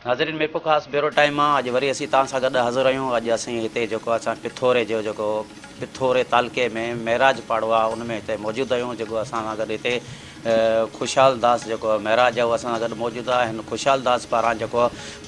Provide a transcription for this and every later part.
नाज़रीन मेरे को ख़ासि बेरो टाइम आहे। अॼु वरी असीं तव्हां सां गॾु हाज़िर आहियूं। अॼु असीं हिते जेको असां पिथोरे जो जेको पिथोरे तालुके में महराज पाड़ो आहे उन में हिते मौजूदु आहियूं। जेको असां सां गॾु हिते ख़ुशहाल दास जेको महराज आहे उहो असां सां गॾु मौजूदु आहे। हिन ख़ुशहाल दास पारां जेको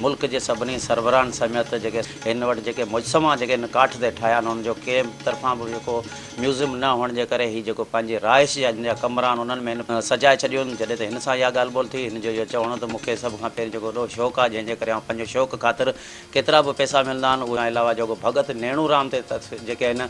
मुल्क जे सभिनी सरबराहनि समेत जेके हिन वटि जेके मुजसमा जेके हिन काठ ते ठाहिया आहिनि उन्हनि जो कंहिं तरफ़ां बि जेको म्यूज़ियम न हुअण जे करे ही जेको पंहिंजी राइश जा जिन जा कमरा आहिनि उन्हनि में हिन सजाए छॾियो आहिनि। जॾहिं त हिन सां इहा ॻाल्हि ॿोल थी हिन जो इहो चवणो त मूंखे सभ खां पहिरीं जेको वॾो शौक़ु आहे जंहिंजे करे पंहिंजो शौक़ु ख़ातिर केतिरा बि पैसा मिलंदा आहिनि। उन अलावा जेको भगत नेणूराम ते जेके आहिनि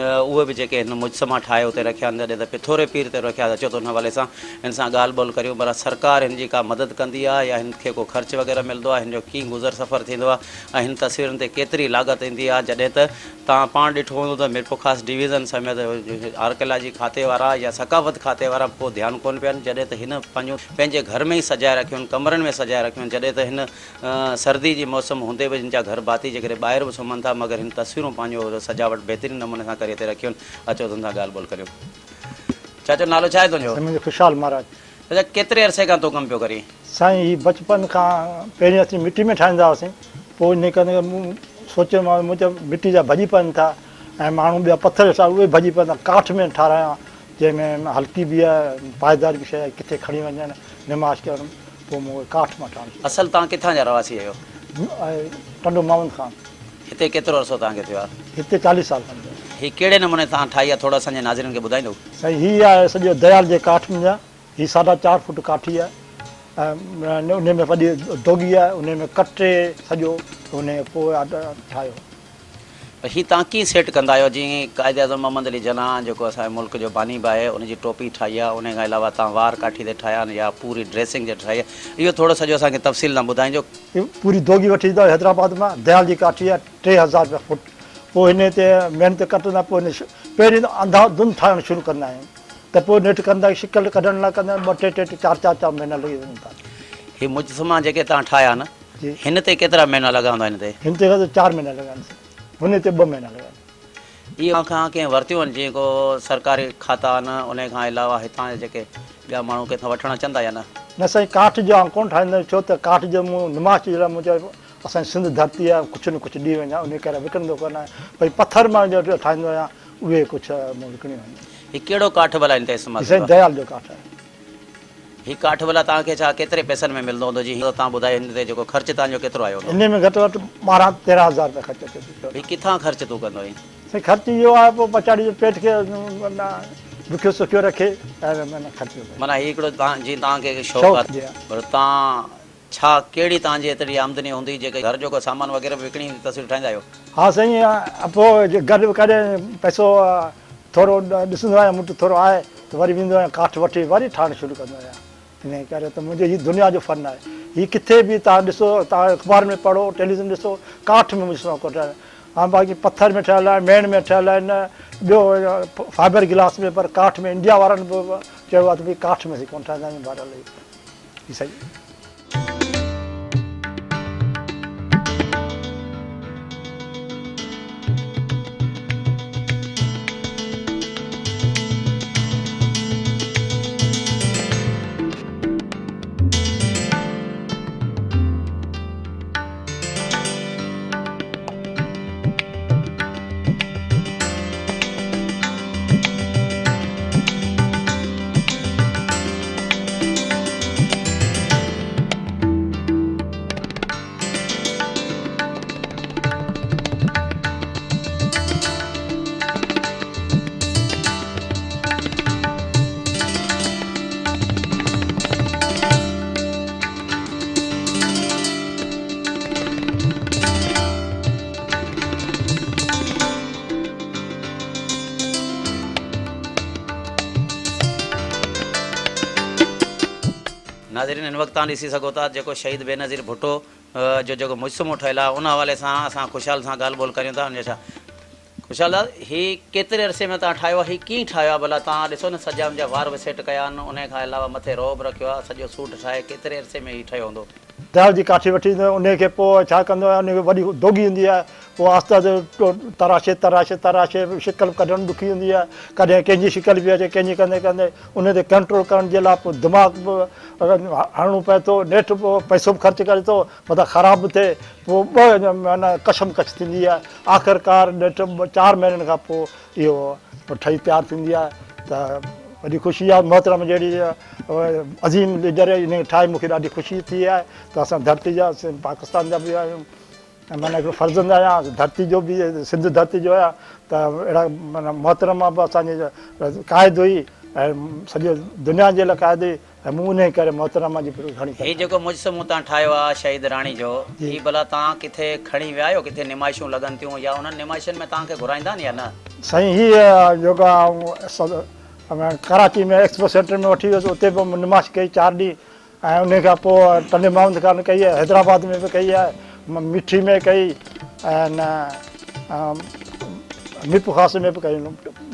उहे बि जेके हिन मुजसमा ठाहे उते रखिया आहिनि। जॾहिं त पिथोरे पीर ते रखिया अचो त उन हवाले सां हिन सां ॻाल्हि ॿोल करियूं भला सरकार हिन जी का मदद कंदी आहे या हिन खे को ख़र्चु वग़ैरह मिलंदो आहे, हिन जो कीअं गुज़र सफ़र थींदो आहे ऐं हिन तस्वीरुनि ते केतिरी लाॻत ईंदी आहे। जॾहिं त तव्हां पाण ॾिठो हूंदो त मिरपो ख़ासि डिवीज़न समेत आर्कियोलॉजी खाते वारा या सकाफ़त खाते वारा को ध्यानु कोन पिया आहिनि। जॾहिं त हिन पंहिंजे घर में ई सजाए रखियूं आहिनि, कमरनि में सजाए रखियूं आहिनि। जॾहिं त हिन सर्दी जी मौसम हूंदे बि हिन जा घर भाती जेकॾहिं ॿाहिरि बि सुम्हनि था मगर हिन तस्वीरूं पंहिंजो सजावट बहितरीन नमूने सां करे हिते रखियूं आहिनि। अचो तुम सां ॻाल्हि ॿोल करियूं। चाचो नालो छा आहे तुंहिंजो? मुंहिंजो ख़ुशहाल महाराज। अच्छा केतिरे अरसे खां तूं कमु पियो करीं? साईं ही बचपन खां पहिरीं असीं मिटी में ठाहींदा हुआसीं, पोइ इन करे सोचियो मां मुंहिंजा मिटी जा भॼी पवनि था ऐं माण्हू ॿिया पथर सां उहे भॼी पवनि था। काठ में ठारायां जंहिंमें हल्की बि आहे पाइदार बि शइ किथे खणी वञनि निमाश करणु, पोइ मूं काठ मां ठाहियो। असल तव्हां किथां जा रहवासी आहियो? टंडो मामूद खान। हिते केतिरो अरसो तव्हांखे थियो आहे? हिते 40 साल खनि। हीअ कहिड़े नमूने तव्हां ठाही आहे थोरो असांजे नाज़रीन खे ॿुधाईंदो? साईं हीअ आहे सॼो दयाल जे काठ में आहे। हीअ 4.5 फुट काठी आहे ऐं उन में वॾी दोगी आहे, उन में कटे सॼो उन पोइ ठाहियो। हीअ तव्हां कीअं सेट कंदा आहियो? जीअं क़ाइदे आज़म मोहम्मद अली जना जेको असांजे मुल्क जो बानी बि आहे उनजी टोपी ठाही आहे, उन खां अलावा तव्हां वार काठी ते ठाहिया आहिनि या पूरी ड्रेसिंग जे ठाही आहे, इहो थोरो सॼो असांखे तफ़सील सां ॿुधाइजो। पूरी दोगी वठी ईंदो आहे हैदराबाद मां, दयाल जी काठी आहे 3000 रुपया फुट। पोइ हिन ते महिनत कटंदा, पोइ हिन पहिरीं अंधा धुन ठाहिणु शुरू कंदा आहियूं त पोइ नेठि कंदा शिकल कढण लाइ कंदा 2-3 4 महीना लॻी वञनि था। हीअ मुजसमा जेके तव्हां ठाहिया न हिन ते केतिरा महीना लॻंदा? हिन ते 4 महीना लॻाइनि, हुन ते 2 महीना लॻाइनि। इहो खां कंहिं वरितियूं आहिनि जीअं को सरकारी खाता आहिनि, उन खां अलावा हितां जेके ॿिया माण्हू कंहिंखां वठणु अचंदा या न? न साईं काठ जो कोन ठाहींदा आहियूं, छो त काठ जो मूं निमाश जे लाइ मुंहिंजो असांजी सिंध धरती आहे, कुझु न कुझु ॾी वञा उन करे विकिणंदो कोन आहियां। भई पथर मां जो ठाहींदो आहियां उहे कुझु मूं विकिणी वञा। हीअ कहिड़ो काठ भला हिन ते इस्तेमालु? साईं दयाल जो काठ आहे। हीअ काठ भला तव्हांखे छा केतिरे पैसनि में मिलंदो हूंदो? जीअं तव्हां ॿुधायो हिन ते जेको ख़र्चु तव्हांजो केतिरो आयो? हिन में घटि वधि 12-13 हज़ार रुपया ख़र्चु अचे थो। हीअ किथां ख़र्चु तूं कंदो आहीं? साईं ख़र्चु इहो आहे पोइ पचाड़ी जो पेट खे बुखियो सुखियो रखे ऐं ख़र्चु माना हीअ हिकिड़ो जीअं तव्हांखे शौक़ु आहे पर तव्हां छा कहिड़ी तव्हांजी एतिरी आमदनी हूंदी जेके घर जो को सामान वग़ैरह विकिणी तस्वीर ठाहींदा आहियो? हा साईं, पोइ गॾु कॾहिं पैसो थोरो ॾिसंदो आहियां मुटि थोरो आहे त वरी वेंदो आहियां काठ वठी वरी ठाहिणु शुरू कंदो आहियां। इन करे त मुंहिंजो हीअ दुनिया जो फ़न आहे। हीअ किथे बि तव्हां ॾिसो, तव्हां अख़बार में पढ़ो, टेलीविज़न ॾिसो, काठ में मुंहिंजो शौक़ु ठहियल। हा बाक़ी पथर में ठहियल आहे, मेण में ठहियल आहिनि, ॿियो फाइबर गिलास में, पर काठ में इंडिया वारनि बि चयो आहे त भई काठ में कोन ठाहींदा आहियूं भारत हीअ सही। नाज़रीन हिन वक़्तु तव्हां ॾिसी सघो था जेको शहीद बेनज़ीर भुट्टो जो जेको मुजसमो ठहियल आहे उन हवाले सां असां ख़ुशहाल सां ॻाल्हि ॿोल करियूं था। छा ख़ुशहाल दादा हीअ केतिरे अरसे में तव्हां ठाहियो आहे? हीअ कीअं ठाहियो आहे भला? तव्हां ॾिसो न सॼा मुंहिंजा वार बि सेट कया आहिनि, उन खां अलावा मथे रोब रखियो आहे, सॼो सूट ठाहे केतिरे अरसे में हीअ ठहियो हूंदो? दयाल जी काठी वठी ईंदो उनखे पोइ छा कंदो आहे, उनखे वॾी दोगी हूंदी आहे, पोइ आस्ते आस्ते तराशे तराशे तराशे शिकल कढणु ॾुखी हूंदी आहे, कॾहिं कंहिंजी शिकल बि अचे, कंहिंजी कंदे कंदे उन ते कंट्रोल करण जे लाइ पोइ दिमाग़ बि हणणो पए थो, नेठ पोइ पैसो बि ख़र्चु करे थो, मथां ख़राबु बि थिए, पोइ ॿ माना कशमकश थींदी आहे, आख़िरकार नेठ 4 महीननि खां पोइ इहो ठही तयारु थींदी आहे। त वॾी ख़ुशी आहे, मोहतरम जहिड़ी अज़ीम लीडर इन ठाहे मूंखे ॾाढी ख़ुशी थी आहे त असां धरती जा पाकिस्तान जा बि आहियूं, माना हिकिड़ो फर्ज़ंद आहियां धरती जो बि, सिंध धरती जो आहियां, त अहिड़ा माना मोहतरमा बि असांजे क़ाइद हुई ऐं सॼे दुनिया जे लाइ क़ाइद हुई ऐं मूं उन करे मोहतरमा जी घणी। हीउ जेको मुजसमो तव्हां ठाहियो आहे शहीद राणी जो, हीउ भला तव्हां किथे खणी विया आहियो, किथे निमाइशूं लॻनि थियूं या उन्हनि निमाइशुनि में तव्हांखे घुराईंदा आहिनि या न? साईं हीअ जेका कराची में एक्सपो सेंटर में वठी वियुसि, उते बि निमाइश कई 4 ॾींहं, ऐं उन खां पोइ टंडे माउंद खान कई आहे, हैदराबाद में बि कई आहे, मिठी में कई ऐं नीपू खास में बि कई,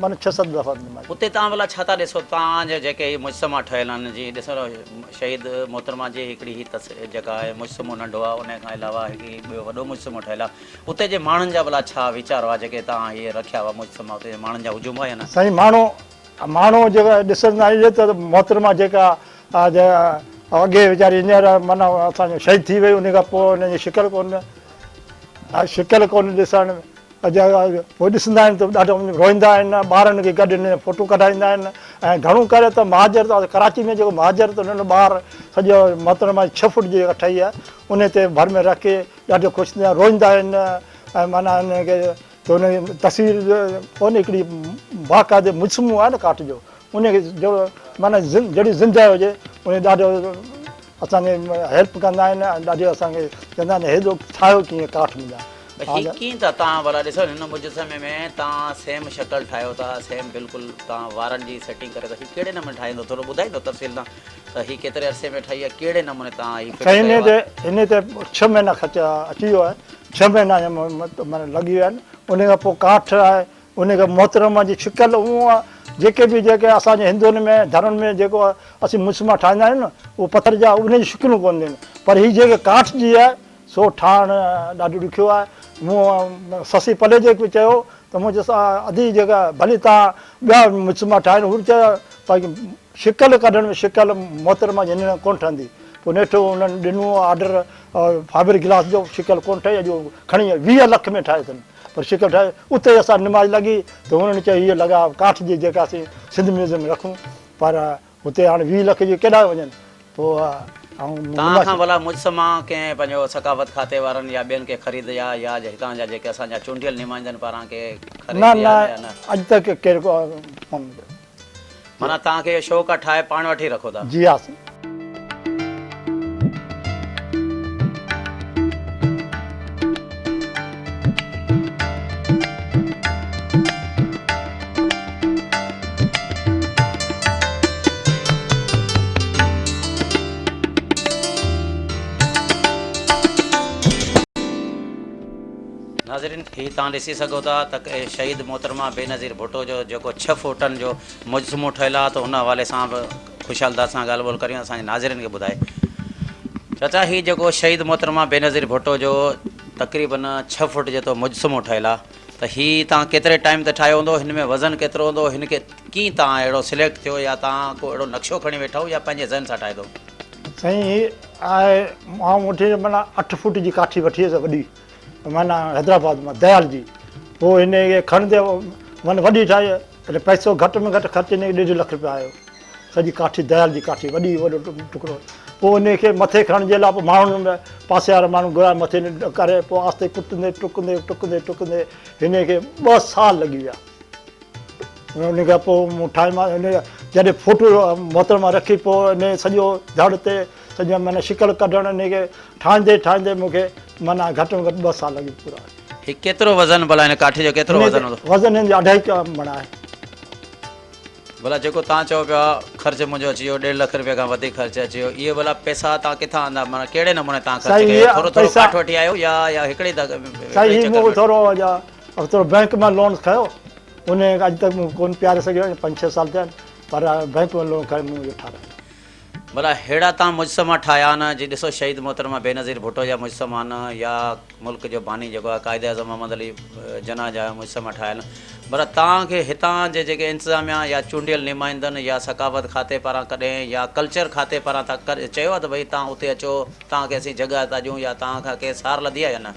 माना 6-7 दफ़ा निमाइश। उते तव्हां भला छा था ॾिसो, तव्हांजे जेके मुजसमा ठहियल आहिनि जी, ॾिसो शहीद मोहतरमा जी हिकिड़ी ही जेका आहे मुजसमो नंढो आहे, उन खां अलावा हिकिड़ी ॿियो वॾो मुजसमो ठहियल आहे, उते जे माण्हुनि जा भला छा वीचार हुआ जेके तव्हां इहे रखिया हुआ मुजसमा, उते जे माण्हुनि जा हुजूम हुआ या न? साईं माण्हू जेका ॾिसंदा आहियूं त मोहतरमा जेका अॻे वीचारी हींअर माना असांजो शहीद थी वई, उन खां पोइ उनजी शिकल कोन ॾिसणु पोइ ॾिसंदा आहिनि त ॾाढो रोईंदा आहिनि, ॿारनि खे गॾु फ़ोटो कढाईंदा आहिनि, ऐं घणो करे त महाजर कराची में जेको महाजर त हुननि ॿार सॼो मोहतरमा 6 फुट जी जेका ठही आहे उन ते भर में रखे ॾाढो ख़ुशि थींदा रोईंदा आहिनि, ऐं माना हिनखे त हुन तस्वीर कोन्हे हिकिड़ी बाक़ाइदे मुजसमो आहे न काठ जो, उनखे जो माना जहिड़ी ज़िंदह हुजे उन ॾाढो असांखे हेल्प कंदा आहिनि, ऐं ॾाढो असांखे चवंदा आहिनि हेॾो ठाहियो कीअं काठ मुंहिंजा। हीअ कीअं त तव्हां भला ॾिसो हिन मुजसमे में तव्हां सेम शक्ल ठाहियो था, सेम बिल्कुलु तव्हां वारनि जी सेटिंग करे था, हीअ कहिड़े नमूने ठाहींदो, थोरो ॿुधाईंदो तफ़सील सां त हीअ केतिरे अरसे में ठही आहे, कहिड़े नमूने तव्हां हिन ते 6 महीना ख़र्च अची वियो आहे, 6 महीना माना लॻी विया आहिनि, उन खां पोइ काठ आहे, उन खां मोहतरमा जी शिकल उहो आहे, जेके असांजे हिंदुनि में धर्म में जेको असीं मुजसमा ठाहींदा आहियूं न उहो पथर जा उन जी शिकिलूं कोन आहिनि, पर हीअ जेके काठ जी आहे सो ठाहिणु ॾाढो ॾुखियो आहे। मूं ससी पले जे बि चयो त मुंहिंजे सां अधी जेका भली तव्हां ॿिया मुजसमा ठाहिनि, हू चयो भई शिकल कढण में शिकल मोहतरमा जी हिन कोन ठहंदी, पोइ नेठो उन्हनि ॾिनो ऑडर फाइबर गिलास जो, शिकल कोन ठही, अॼु खणी 20 लख में ठाहे अथनि, पर शिकल ठाहे उते असां निमाज़ लॻी त उन्हनि चयो हीअ लॻा काठ जी जेका असीं सिंध म्यूज़ियम में रखूं, पर हुते हाणे 20 लख जी केॾा वञनि, पोइ तव्हां खां भला मुजसमा कंहिं पंहिंजो सकाफ़त खाते वारनि या ॿियनि खे ख़रीद या हितां जा जेके असांजा चूंडियल नुमाइंदनि पारां के न अॼु तक केरु कोन, माना तव्हांखे इहो शौक़ु आहे ठाहे पाण वठी रखो था? जी हा। नाज़रीन हीअ तव्हां ॾिसी सघो था त शहीद मोहतरमा बेनज़ीर भुट्टो जो जेको 6 फुटनि जो मुजसमो ठहियलु आहे, त हुन हवाले सां बि ख़ुशहालदार सां ॻाल्हि ॿोल करियूं, असांजे नाज़रीन खे ॿुधाए। चाचा हीअ जेको शहीद मोहतरमा बेनज़ीर भुट्टो जो तक़रीबन 6 फुट जेतिरो मुजसमो ठहियलु आहे, त हीअ तव्हां केतिरे टाइम ते ठाहियो हूंदो, हिन में वज़न केतिरो हूंदो, हिनखे कीअं तव्हां अहिड़ो सिलेक्ट थियो, या तव्हां को अहिड़ो नक्शो खणी वेठो या पंहिंजे ज़हन सां ठाहे थो? साईं हीअ आहे मां वठी माना 8 फुट जी काठी वठी हुयसि वॾी, माना हैदराबाद मां दयाल जी, पोइ हिन खे खणंदे माना वॾी ठाही, पर पैसो घटि में घटि ख़र्चु हिन खे 1.5 लख रुपया आयो, सॼी काठी दयाल जी काठी वॾी वॾो टुकड़ो, पोइ हुनखे मथे खणण जे लाइ पोइ माण्हुनि पासे वारा माण्हू घुराए मथे करे, पोइ आस्ते कुटंदे टुकंदे टुकंदे टुकंदे हिनखे 2 साल लॻी विया, उन खां पोइ मूं ठाहे मां हिन जॾहिं फोटो मोहतरमा रखी, पोइ हिन सॼो धड़ ते सॼा माना शिकल कढणु हिनखे ठाहींदे ठाहींदे मूंखे माना घटि में घटि 2 साल लॻी पूरा। हीअ केतिरो वज़न भला हिन काठी जो केतिरो वज़न हूंदो? वज़न हिन जो 2.5 मण आहे। भला जेको तव्हां चओ पिया ख़र्चु मुंहिंजो अची वियो 1.5 लख रुपया खां वधीक ख़र्चु अची वियो, इहे भला पैसा तव्हां किथां आंदा, माना कहिड़े नमूने तव्हां ख़र्चु कयो, थोरो थोरो काठ वठी आयो या हिकिड़ी साईं मूं थोरो बैंक मां लोन खयो, उन अॼु तक मूं कोन पियारे सघियो, 5-6 साल थिया आहिनि, पर बैंक में लोन खयो मूं इहो ठारायो। भला हेड़ा तव्हां मुजसमा ठाहिया आहिनि जी ॾिसो शहीद मोहतरमा बेनज़ीर भुट्टो जा मुजसमा आहिनि या मुल्क जो बानी जेको आहे क़ाइद आज़म मोहम्मद अली जना जा मुजसमा ठाहियल पर तव्हांखे हितां जे जेके इंतिज़ामिया या चूंडियल नुमाइंदनि या सकाफ़त खाते पारां कॾहिं या कल्चर खाते पारां तव्हां चयो आहे त भई तव्हां उते अचो तव्हांखे असीं जॻह था ॾियूं या तव्हांखां के सार लधी आहे या न?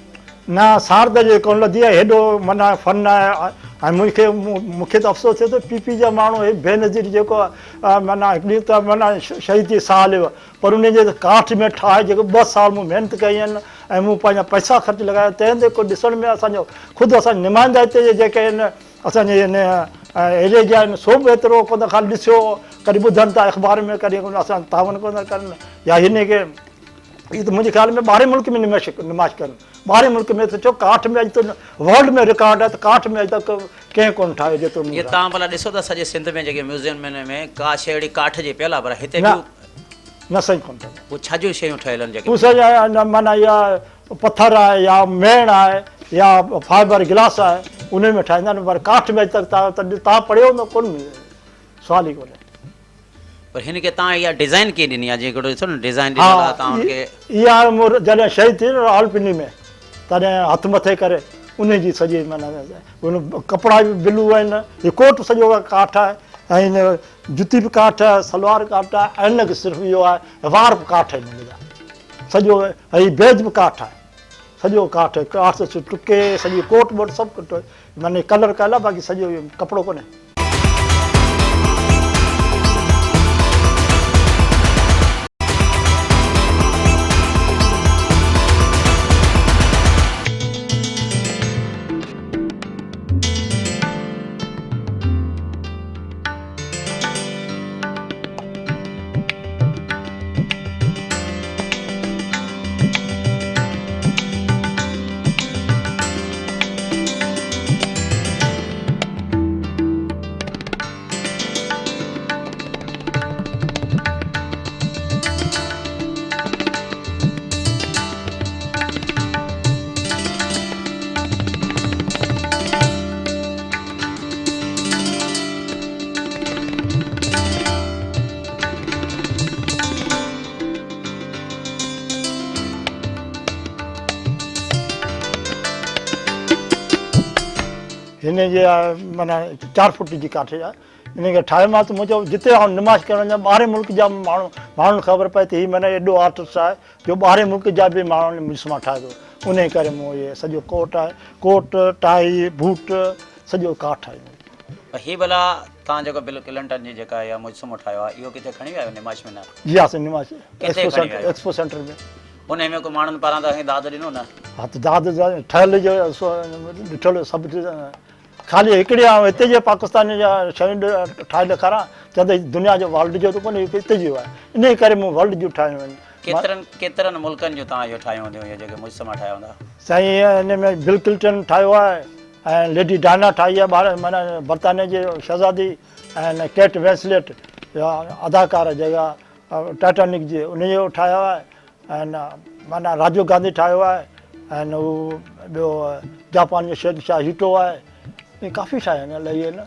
न सार त जे कोन लधी आहे, हेॾो माना फन आहे। ऐं मूंखे त अफ़सोस थिए थो पीपी जा माण्हू हे बेनज़ीर जेको आहे माना हिकिड़ी त माना शहीद जी साल हुयो पर उन जे काठ में ठाहे जेको 2 साल मूं महिनत कई आहिनि ऐं मूं पंहिंजा पैसा ख़र्च लॻाया तंहिं ते को ॾिसण में असांजो ख़ुदि असांजा नुमाइंदा हिते जे जेके आहिनि असांजे हिन एरिया जा आहिनि सो बि एतिरो कोन ख़ाली ॾिसियो कॾहिं ॿुधनि था अख़बार में कॾहिं असां तावन कोन था कनि या हिन खे इहो त मुंहिंजे ख़्याल में ॿाहिरि मुल्क में नुमाइश कनि ॿाहिरि मुल्क में त चओ काठ में अॼु त वर्ल्ड में रिकॉर्ड आहे त काठ में अॼु तक कंहिं कोन ठाहियो जेतिरो इहे तव्हां भला ॾिसो था सॼे सिंध में जेके म्यूज़ियम में का शइ अहिड़ी काठ जी पियल आहे पर हिते न सही कोन ठहियो। उहे छा जूं शयूं ठहियल आहिनि जेके उहो सॼा माना या पथर आहे या मेण आहे या फाइबर गिलास आहे उन में ठाहींदा आहिनि पर काठ में अॼु तक तव्हां पढ़ियो हूंदो कोन सवाल ई कोन्हे। पर हिन खे तव्हां इहा डिज़ाइन कीअं ॾिनी आहे जेको ॾिसो न डिज़ाइन ॾिनल आहे तव्हां हुनखे इहा जॾहिं शहीद थी न रावलपिंडी में तॾहिं हथ मथे करे उन जी सॼी माना उन कपिड़ा बि ब्लू आहिनि हीउ कोट सॼो काठ आहे ऐं हिन जुती बि काठ आहे सलवार काठ आहे ऐं हिनखे सिर्फ़ु इहो आहे वार बि काठ आहिनि हिन जा सॼो ऐं बेज बि काठ आहे सॼो काठ काठ टुके सॼी कोट वोट सभु माने कलर कयल आहे बाक़ी सॼो इहो कपिड़ो कोन्हे। हिन जे माना 4 फुट जी काठ आहे हिन खे ठाहे मां त मुंहिंजो जिते आउं निमाश करण वञा ॿाहिरि मुल्क जा माण्हुनि ख़बर पए त हीउ माना एॾो आर्टिस्ट आहे जो ॿाहिरि मुल्क जा बि माण्हुनि मुंहिंजे मां ठाहे थो उन करे मूं इहे सॼो कोट आहे कोट टाई बूट सॼो काठ आहे। हीअ भला तव्हां जेको बिल क्लिंटन जी जेका इहा मुजसमो ठाहियो आहे इहो किथे खणी विया आहियो निमाश में न? जी हा साईं निमाश एक्सपो सेंटर में उन में को माण्हुनि पारां तव्हांखे दाद ॾिनो न? हा त दाद ठहियल जो ॾिठल सभु ख़ाली हिकिड़ी हिते जे पाकिस्तान जा शयूं ठाहे ॾेखारां चवंदे दुनिया जो वर्ल्ड जो त कोन्हे हिते जो आहे इन करे मूं वर्ल्ड जूं ठाहियूं आहिनि। केतिरनि मुल्कनि जूं तव्हां इहो ठाहियूं हूंदियूं इहे जेके मुजसमा ठाहिया हूंदा? साईं हिन में बिल क्लिंटन ठाहियो आहे ऐं लेडी डायना ठाही आहे ॿार माना बर्तानिया जे शहज़ादी ऐं केट वेंसलेट अदाकार जेका टाइटैनिक जी उनजो ठाहियो आहे ऐं माना राजीव गांधी ठाहियो आहे ऐं उहो ॿियो जापान जो शहनशाह हिटो आहे इहे काफ़ी ठाहिया आहिनि इलाही आहिनि।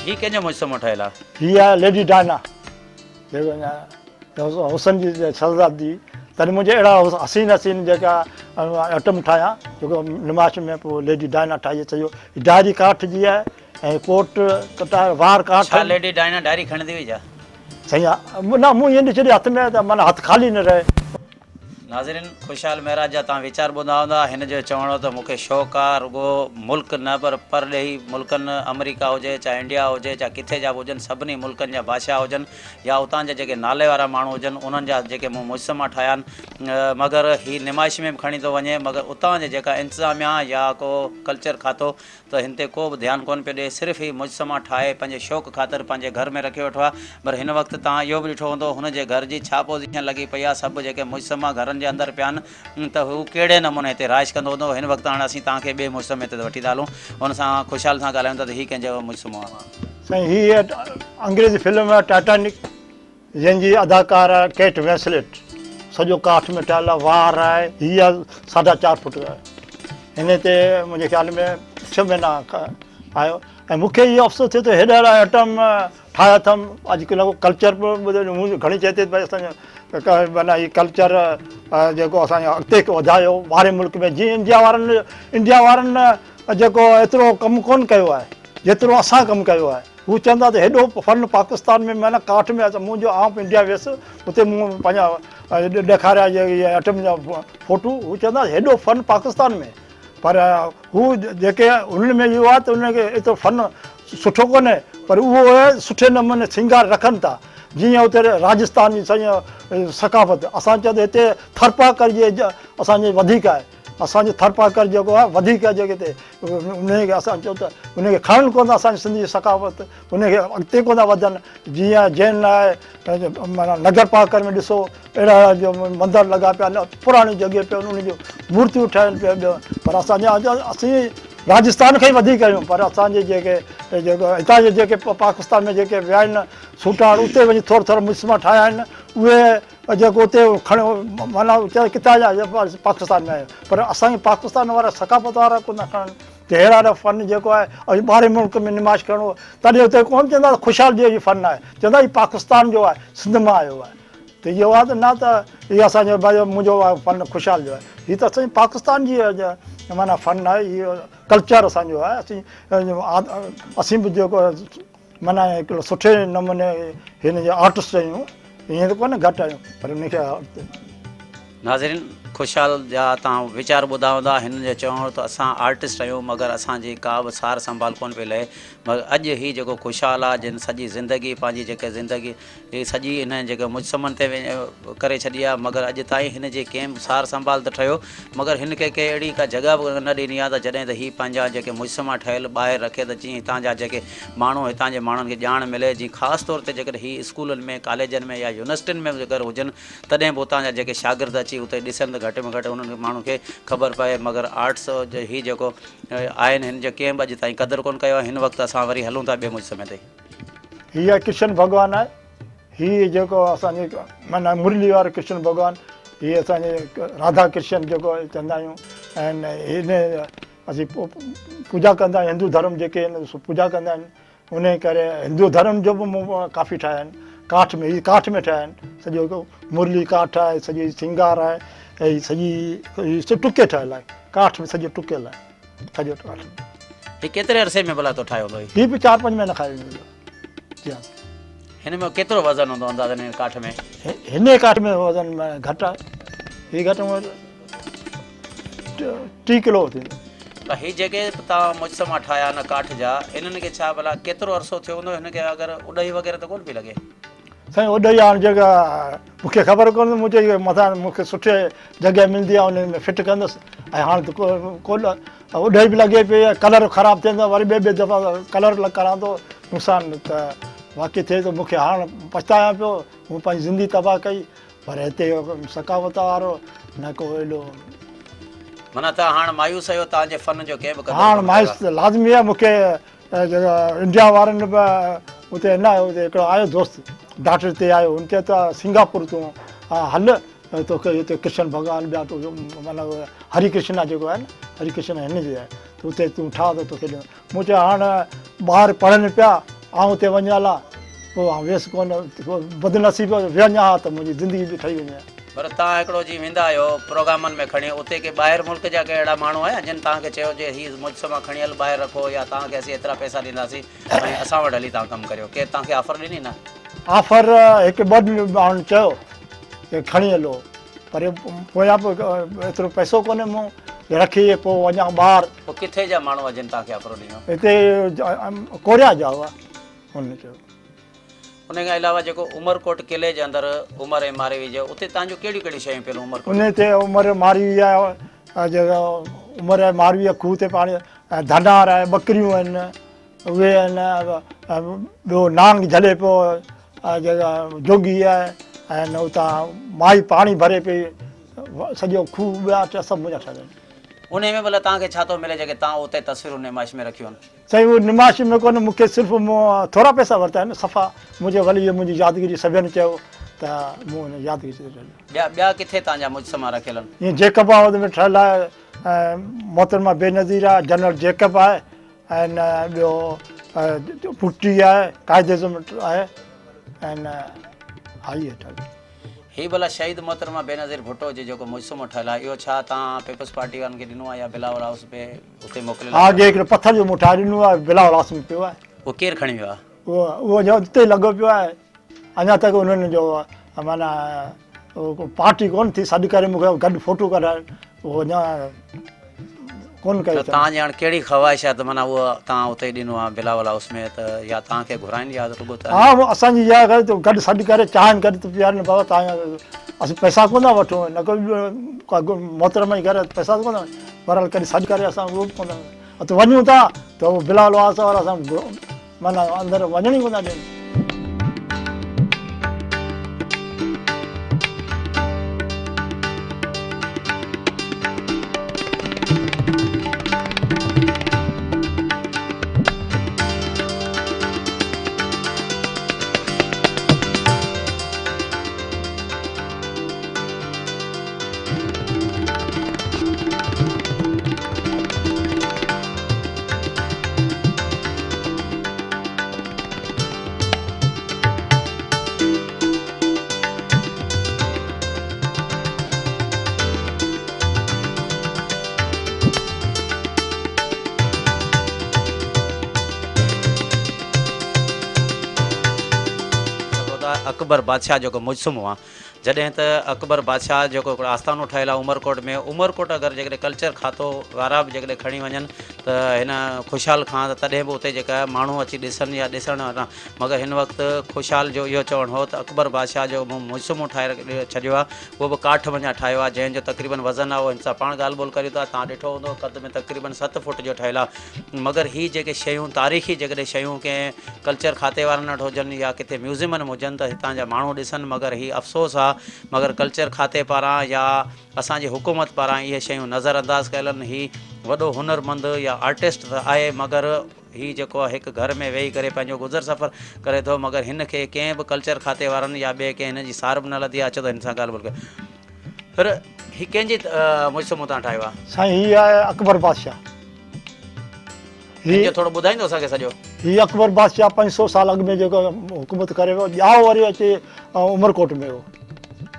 हीअ कंहिंजो मुजसमो ठहियल आहे? हीअ आहे लेडी डायना जेको हुसन जी शहज़ादी तॾहिं मुंहिंजे अहिड़ा हसीन हसीन जेका आइटम ठाहिया जेको निमाश में पोइ लेडी डायना ठाही सॼो डायरी काठ जी आहे ऐं कोट कटाए वार काठ। लेडी डायना डायरी खणंदी हुई छा? सही आहे न मूं ईअं ॾिसी हथ में त माना हथु ख़ाली न रहे। नाज़रीन, ख़ुशहाल महराज जा तव्हां वीचार ॿुधा हूंदा। हिन जो चवण त मूंखे शौक़ु आहे रुॻो मुल्क न पर ॾेही मुल्कनि अमेरिका हुजे चाहे इंडिया हुजे चाहे किथे जा बि हुजनि, सभिनी मुल्कनि जा बादशाह हुजनि या उतां जा जेके नाले वारा माण्हू हुजनि, उन्हनि जा जेके मूं मुजसमा ठाहिया आहिनि, मगर ही नुमाइश में बि खणी थो वञे, मगर उतां जे जेका इंतिज़ामिया या को कल्चर खातो त हिन ते को बि ध्यानु कोन पियो ॾिए, सिर्फ़ु ही मुजसमा ठाहे पंहिंजे शौक़ु ख़ातिर पंहिंजे घर में रखी वेठो आहे। पर हिन वक़्तु तव्हां इहो बि ॾिठो हूंदो हुनजे घर जी छा पोज़ीशन लॻी पई आहे, सभु जेके मुजसमा घरनि जे अंदरि पिया आहिनि त हू कहिड़े नमूने हिते राइश कंदो हूंदो। हिन वक़्तु हाणे असीं तव्हांखे ॿिए मुजसमे ते वठी था हलूं, हुन सां ख़ुशहाल सां ॻाल्हायूं था त हीउ कंहिंजो मुजसमो आहे। साईं हीअ अंग्रेज़ी फिल्म आहे टाइटैनिक, जंहिंजी अदाकार आहे केट विंसलेट, सॼो काठ में ठहियल आहे, वार आहे, हीअ आहे 4.5 फुट आहे। हिन ते मुंहिंजे ख़्याल में 6 महीना आयो ऐं मूंखे इहो अफ़सोस थिए थो हेॾा आइटम ठाहिया अथमि। अॼुकल्ह कल्चर बि घणी चए थी भई असांजो माना हीउ कल्चर जेको असांजो अॻिते वधायो ॿाहिरि मुल्क में, जीअं इंडिया वारनि जेको एतिरो कमु कोन कयो आहे जेतिरो असां कमु कयो आहे। हू चवंदा त हेॾो फन पाकिस्तान में माना काठ में आहे। मुंहिंजो आउं इंडिया वियुसि, हुते मूं पंहिंजा ॾेखारिया इहे आइटम जा फ़ोटू, हू चवंदा हेॾो फन पाकिस्तान में, पर हू जेके उन्हनि में इहो आहे त उनखे एतिरो फन सुठो कोन्हे, पर उहो सुठे नमूने श्रंगार रखनि था। जीअं उते राजस्थान जी सॼी सकाफ़त, असां चयो त हिते थरपाकर जी असांजी वधीक आहे, असांजो थरपाकर जेको आहे वधीक जेके हिते उनखे असां चयो त उनखे खणनि कोन था असांजी सिंधी सकाफ़त, उनखे अॻिते कोन था वधनि। जीअं जैन आहे माना नगर पाकर में ॾिसो अहिड़ा जो मंदर लॻा पिया, पुराणी जॻह पे उन्हनि जूं मूर्तियूं ठहियलु पिया, पर असीं राजस्थान खां ई वधीक आहियूं। पर असांजे जेके हितां जे जेके पाकिस्तान में जेके विया आहिनि सूटाड़, उते वञी थोरा मुजसमा ठाहिया आहिनि, उहे जेको उते खणो माना किथां जा पाकिस्तान में आहियो, पर असांखे पाकिस्तान वारा सकाफ़त वारा कोन था खणनि। त अहिड़ा फन जेको आहे ॿाहिरि मुल्क में निमाश करिणो, तॾहिं हुते कोन चवंदा ख़ुशहाल जो इहो फन आहे, चवंदा हीउ पाकिस्तान जो आहे, सिंध मां आयो आहे। त इहो आहे त न त इहो असांजो भई मुंहिंजो फन ख़ुशहाल जो आहे, हीअ त असांजी पाकिस्तान जी माना फन आहे, इहो कल्चर असांजो आहे। असीं बि जेको माना हिकिड़ो सुठे नमूने हिन जा आर्टिस्ट आहियूं, ईअं त कोन्हे घटि आहियूं, पर उनखे नाज़रीन, ख़ुशहाल जा तव्हां वीचार ॿुधा हूंदा। हिन जो चवणु त असां आर्टिस्ट आहियूं, मगर असांजी का बि सार संभाल कोन पई लहे। मगर अॼु ही जेको ख़ुशहाल आहे, जिन सॼी ज़िंदगी पंहिंजी जेके ज़िंदगी ही सॼी हिन जेके मुजसमनि ते करे छॾी आहे, मगर अॼु ताईं हिन जी कंहिं बि सार संभाल त ठहियो, मगर हिन खे कंहिं अहिड़ी का जॻह बि न ॾिनी आहे त जॾहिं त हीअ पंहिंजा जेके मुजसमा ठहियलु ॿाहिरि रखे त जीअं हितां जा जेके माण्हू हितां जे माण्हुनि खे ॼाण मिले। जीअं ख़ासि तौर ते जेकॾहिं हीअ स्कूलनि में कॉलेजनि में या यूनिवर्सिटियुनि में अगरि हुजनि, तॾहिं बि उतां जा जेके शागिर्द अची उते ॾिसनि त घटि में घटि उन्हनि माण्हुनि खे ख़बर पए। मगर आर्ट्स जो हीअ जेको आहिनि, हिन जो कंहिं बि अॼु ताईं क़दुरु कोन कयो आहे। हिन वक़्तु असां वरी हलूं था ॿिए मुजसमे ते। हीअ कृष्ण भॻवानु आहे, हीअ जेको असांजे माना मुरली वारो कृष्ण भॻवानु, हीअ असांजे राधा कृष्ण जेको चवंदा आहियूं। ऐं हिन असीं पूॼा कंदा आहियूं, हिंदू धर्म जेके आहिनि पूॼा कंदा आहिनि, उन करे हिंदू धर्म जो बि मूं काफ़ी ठाहिया आहिनि, काठ में, हीअ काठ में ठाहिया आहिनि। सॼो मुरली काठ आहे, सॼी श्रंगार आहे, ऐं सॼी टुके ठहियलु आहे, काठ में सॼो टुकियल आहे सॼो काठ। हीअ केतिरे अरसे में भला तो ठाहियो हूंदो? हीअ बि 4-5 महीना खाई वेंदो। हिन में केतिरो वज़न हूंदो अंदाज़न हिन काठ में? हिन काठ में वज़न घटि आहे, हीअ घटि में घटि 3 किलो थींदो। त हीअ जेके तव्हां मुजसमा ठाहिया न काठ जा, इन्हनि खे छा भला केतिरो अरसो थियो हूंदो हिनखे? अगरि उॾाई वग़ैरह त कोन पई लॻे? साईं उॾाई हाणे जेका मूंखे ख़बर कोन्हे, मुंहिंजे मथां मूंखे सुठे जॻह मिलंदी आहे, उन में फिट कंदुसि। ऐं हाणे त कोन उॾाई बि लॻे पई, कलर ख़राबु थियंदो, वरी ॿिए दफ़ा कलर करां थो, नुक़सानु त वाक़ई थिए थो। मूंखे हाणे पछतायां पियो, मूं पंहिंजी ज़िंदगी तबाह कई, पर हिते सकाफ़त वारो न को एॾो। माना तव्हां हाणे मायूस आहियो, तव्हांजे फ़न जो कंहिं बि हाणे मायूस त लाज़मी आहे। मूंखे जेका इंडिया वारनि बि उते न उते हिकिड़ो आयो दोस्त डॉक्टर हिते आयो, हुन चयो त सिंगापुर तूं हल, तोखे हिते कृष्ण भॻवानु ॿिया माना हरि कृष्णा जेको आहे न, हरि कृष्णा हिन जी आहे, त उते तूं ठा त तोखे ॾियो। मूं चयो हाणे ॿार पढ़नि पिया, आउं हुते वञा ला, पोइ वियुसि कोन, बदनसीब वञा हा त मुंहिंजी ज़िंदगी बि ठही वञे। पर तव्हां हिकिड़ो जीअं वेंदा आहियो प्रोग्रामनि में खणी, उते के ॿाहिरि मुल्क जा के अहिड़ा माण्हू आया जिन तव्हांखे चयो जे हीअ मुजसमा खणी हल ॿाहिरि रखो, या तव्हांखे असीं एतिरा पैसा ॾींदासीं ऐं असां वटि हली तव्हां कमु करियो? केरु तव्हांखे ऑफर ॾिनी न? ऑफर हिकु 2 माण्हुनि चयो की खणी हलो, पर पोयां एतिरो पैसो कोन्हे मूं रखी पोइ वञा ॿाहिरि। पोइ किथे जा माण्हू अजनि तव्हांखे आफरो ॾिनो? हिते कोरिया जा हुआ हुन चयो। उन खां अलावा जेको उमरकोट किले जे अंदरि उमर मारे हुई जो उते तव्हांजो कहिड़ियूं कहिड़ियूं शयूं पियल उमरकोट? उन ते उमिरि मारी हुई आहे, जेका उमिरि मारी हुई आहे खूह ते पाणी, ऐं धनार आहे, ॿकरियूं आहिनि, उहे आहिनि, ॿियो नांग झले पियो, जेका जोगी आहे, ऐं उतां माई पाणी भरे पई, सॼो खूह ॿिया सभु मुंहिंजा ठहियल आहिनि। उन में भला तव्हांखे छा थो मिले जेके तव्हां उते तस्वीरूं निमाइश में रखियूं आहिनि? साईं उहो निमाइश में कोन्हे, मूंखे सिर्फ़ु मूं थोरा पैसा वरिता आहिनि सफ़ा, मुंहिंजे वरी इहो मुंहिंजी यादगिरी सभिनी चयो त मूं हुन यादगिरी ॿिया किथे तव्हांजा मुजसमा रखियल आहिनि? ईअं जेकब आहे हुन में ठहियलु आहे, मोहतरमा बेनज़ीर आहे, जनरल जेकब आहे, ऐं ॿियो पुटी आहे, काइद आहे, ऐं हा इहे ठहियलु। हीउ भला शहीद मोहतरमा बेनज़ीर भुट्टो जो जेको मुजसमो ठहियलु आहे, इहो छा तव्हां पीपल्स पार्टी वारनि खे ॾिनो आहे या बिलावल हाउस पे उते मोकिलियो? हा, अॻे हिकिड़ो पथर जो मूं ठाहे ॾिनो आहे, बिलावल हाउस में पियो आहे। उहो केरु खणी वियो आहे? उहो जो उते लॻो पियो आहे, अञा तक उन्हनि जो माना पार्टी कोन थी, सॾु करे मूंखे गॾु फोटो कढाए, उहो अञा कोन कयो। तव्हांजी हाणे कहिड़ी ख़्वाहिश आहे त माना उहो तव्हां उते ॾिनो आहे बिलावल हाउस में, त या तव्हांखे घुराइनि या रुॻो त? हा, असांजी इहा ॻाल्हि त गॾु सॾु करे चाहिनि गॾु त प्यारनि बाबा तव्हां असीं पैसा कोन था वठूं, न को मोहतरमा जी घर पैसा कोन था, बहरहाल कॾहिं सॾु करे असां उहो बि कोन त वञूं था त उहो बिलावल हाउस वारा असां माना अंदरि वञण ई कोन था ॾियनि। अकबर बादशाह जो मुजसमो आहे, जॾहिं त अकबर बादशाह जेको हिकिड़ो आस्थानो ठहियलु आहे उमरकोट में, उमरकोट अगरि जेकॾहिं कल्चर खातो वारा बि जेकॾहिं खणी वञनि त हिन ख़ुशहाल खां त तॾहिं बि उते जेका माण्हू अची ॾिसनि या ॾिसण वारा, मगर हिन वक़्तु ख़ुशहाल जो इहो चवणु हो त अकबर बादशाह जो मुजसमो ठाहे छॾियो आहे, उहो बि काठ वञा ठाहियो आहे, जंहिंजो तक़रीबन वज़न आहे उहो हिन सां पाण ॻाल्हि ॿोल करियो था, तव्हां ॾिठो हूंदो क़द में तक़रीबन 7 फुट जो ठहियलु आहे। मगर हीअ जेके शयूं तारीख़ी जेकॾहिं शयूं कंहिं कल्चर खाते वारनि वटि हुजनि या किथे म्यूज़ियमनि में हुजनि त हितां जा माण्हू ॾिसनि, मगर हीअ अफ़सोस आहे मगर कल्चर खाते पारां या असांजी हुकूमत पारां इहे शयूं नज़रअंदाज़ कयल आहिनि। हीउ वॾो हुनरमंद या आर्टिस्ट त आहे, मगर हीउ जेको आहे हिकु घर में वेही करे पंहिंजो गुज़र सफ़र करे थो, मगर हिन खे कंहिं बि कल्चर खाते वारनि या ॿिए कंहिं हिन जी सार बि न लधी आहे, अचो त हिन सां ॻाल्हि ॿोल कयो। पर हीउ कंहिंजी मुजसमो तव्हां ठाहियो आहे? साईं हीअ आहे अकबर बादशाह। हीअ थोरो ॿुधाईंदो असांखे सॼो? हीअ अकबर बादशाह 500 साल अॻु में जेको हुकूमत करे वियो, ॼाओ वरी अचे उमरकोट में हो,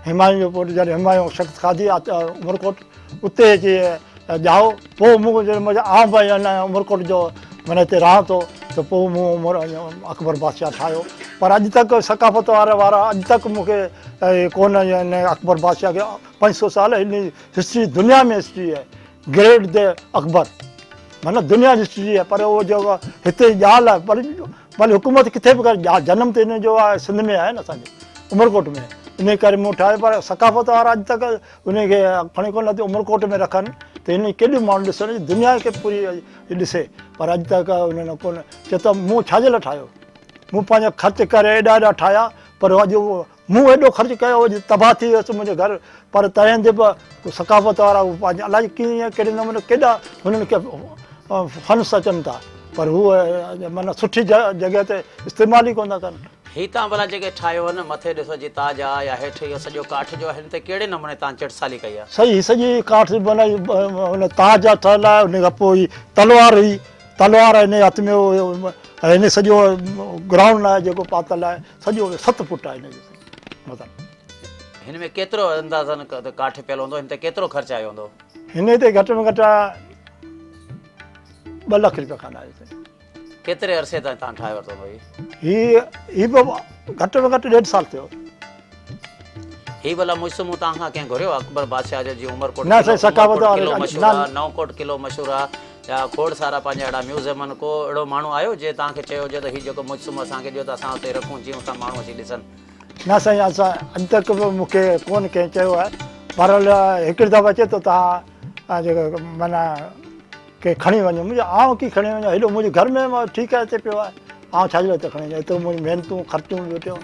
हिमायूं जो पुटु जॾहिं हिमायूं शख़्स खाधी उमरकोट, उते अची ॼाओ, पोइ मूं जॾहिं आउं भाई अञा उमरकोट जो माना हिते रहां थो त पोइ मूं अकबर बादशाह ठाहियो। पर अॼु तक सकाफ़त वारा अॼु तक मूंखे कोन हिन अकबर बादशाह खे 500 साल हिन हिस्ट्री दुनिया में हिस्ट्री आहे, ग्रेट द अकबर माना दुनिया जी हिस्ट्री आहे। पर उहो जेको हिते ॻाल्हि आहे, पर भले हुकूमत किथे बि करे, जनम त हिन जो आहे सिंध में आहे न, असांजे उमरकोट में, इन करे मूं ठाहे। पर सकाफ़त वारा अॼु तक उनखे खणी कोन नथी उमरकोट में रखनि, त हिन केॾियूं माण्हू ॾिसण जी दुनिया खे पूरी ॾिसे, पर अॼु तक उन्हनि कोन चए त मूं छाजे लाइ ठाहियो, मूं पंहिंजा ख़र्च करे एॾा ठाहिया, पर अॼु मूं एॾो ख़र्चु कयो अॼु तबाह थी वियुसि मुंहिंजो घर। पर तंहिं ते बि सकाफ़त वारा पंहिंजा अलाए कीअं कहिड़े नमूने केॾा हुननि खे फंड्स अचनि था, पर हूअ माना सुठी जॻह ते इस्तेमालु ई कोन था कनि। हीअ तव्हां भला जेके ठाहियो आहे न, मथे ॾिसो जी ताज आहे या हेठि इहो सॼो काठ जो आहे, हिन ते कहिड़े नमूने तव्हां चिटसाली कई आहे? सही सॼी काठ माना हुन ताज आहे ठहियलु आहे, उन खां पोइ तलवार हुई, तलवार हिन हथ में हिन सॼो ग्राउंड आहे जेको पातल आहे, सॼो 7 फुट आहे हिन जो मतिलबु। हिन में केतिरो अंदाज़न काठ पियल हूंदो, हिन ते केतिरो ख़र्चु आयो हूंदो? हिन ते घटि में घटि 2 लख रुपया खनि आहे। केतिरे अरसे ताईं तव्हां ठाहे वरितो हुई? हीअ बि घटि में घटि 1.5 साल थियो। ही भला मुइसमू तव्हां कंहिं घुरियो अकबर बादशाह जो जीअं उमरकोट न साईं, सकावत वारो किलो न, मशहूरु आहे, नवकोट किलो मशहूरु आहे, या खोड़ सारा पंहिंजा अहिड़ा म्यूज़ियम आहिनि, को अहिड़ो माण्हू आयो जे तव्हांखे चयो हुजे त हीउ जेको मुइसमू असांखे ॾियो त असां हुते रखूं जीअं उतां माण्हू अची ॾिसनि? न साईं, असां अॼु तक बि मूंखे कोन कंहिं चयो आहे, पर हिकिड़ी दफ़ा अचे थो तव्हां जेको माना के खणी वञो, मुंहिंजो आउं की खणी वञो, हेॾो मुंहिंजे घर में मां ठीकु आहे हिते पियो आहे, आउं छाजे लाइ त खणी वञा, एतिरो मुंहिंजी महिनतूं ख़र्चूं वेठो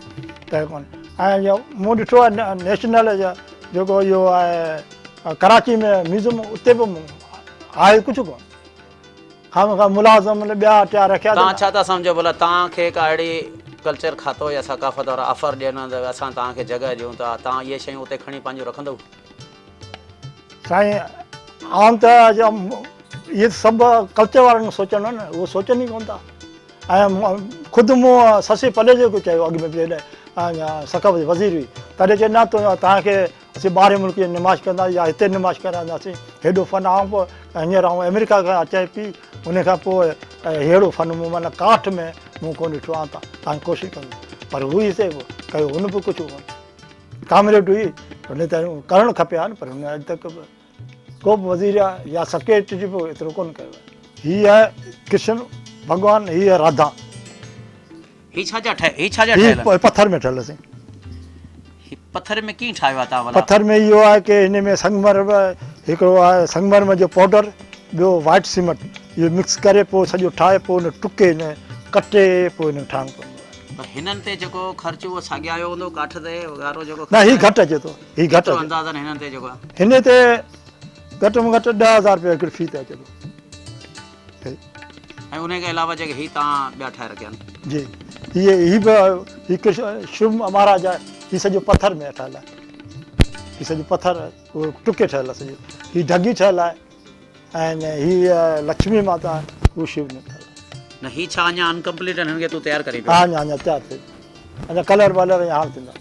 त कोन। ऐं मूं ॾिठो आहे नेशनल जेको इहो आहे कराची में म्यूज़ियम, उते बि आहे कुझु कोन, खां मुलाज़िम ॿिया टिया रखिया। तव्हां छा था सम्झो भला तव्हांखे का अहिड़ी कल्चर खातो या सकाफ़त वारा ऑफर ॾियनि त असां तव्हांखे जॻह ॾियूं था, तव्हां इहे शयूं उते खणी पंहिंजो रखंदव? साईं आउं त इहे सभु कल्चर वारनि सोचणो न, उहो सोचनि ई कोन था। ऐं ख़ुदि मूं ससी पले जेको चयो अॻु में जॾहिं सकाफ़त वज़ीर हुई, तॾहिं चए न तव्हांखे असीं ॿाहिरि मुल्क जी निमाश कंदासीं या हिते निमाश कराईंदासीं, हेॾो फन आउं पोइ हींअर आउं अमेरिका खां अचे पई, उन खां पोइ अहिड़ो फन मूं माना काठ में मूं कोन ॾिठो आहे, तव्हां कोशिशि कंदो, पर हुई हिते कयो हुन बि कुझु कोन, कामरेड हुई, हुन त करणु खपे हा न, पर हुन अॼु तक को बि वज़ीर या सेक्रेटरी बि एतिरो कोन कयो आहे। हीअ आहे कृष्ण भॻवानु, हीअ आहे राधा, ही छा ठहियल आहे? पथर में ठहियल असीं। पथर में कीअं ठाहियो आहे तव्हां भला? पथर में इहो आहे की हिन में संगमरमर हिकिड़ो आहे, संगमरमर जो पाउडर, ॿियो वाइट सीमेंट, इहो मिक्स करे पोइ सॼो ठाहे, पोइ हुन टुके हिन कटे पोइ हिन ठाहिणो पवंदो आहे। हिननि ते जेको ख़र्चु उहो साॻियायो हूंदो काठ ते वग़ैरह जेको? न, हीउ घटि अचे थो, हीउ घटि अचे अंदाज़न हिननि ते जेको आहे, हिन ते घटि में घटि 10,000 रुपया हिकिड़ी फी ते अचे थो। ऐं उन खां अलावा जेके हीअ तव्हां ॿिया ठाहे रखिया आहिनि जी, हीअ बि हिकु शिव महाराज आहे, हीअ सॼो पथर में ठहियल आहे, हीअ सॼो पथर उहो टुके ठहियल आहे सॼो, हीअ ढगी ठहियल आहे, ऐं हीअ लक्ष्मी माता आहे, उहो शिव में ठहियल आहे। न हीअ छा अञा अनकम्प्लीट हिननि खे तूं तयारु करी? हा, अञा तयारु थिए, अञा कलर वलर हाणे थींदा।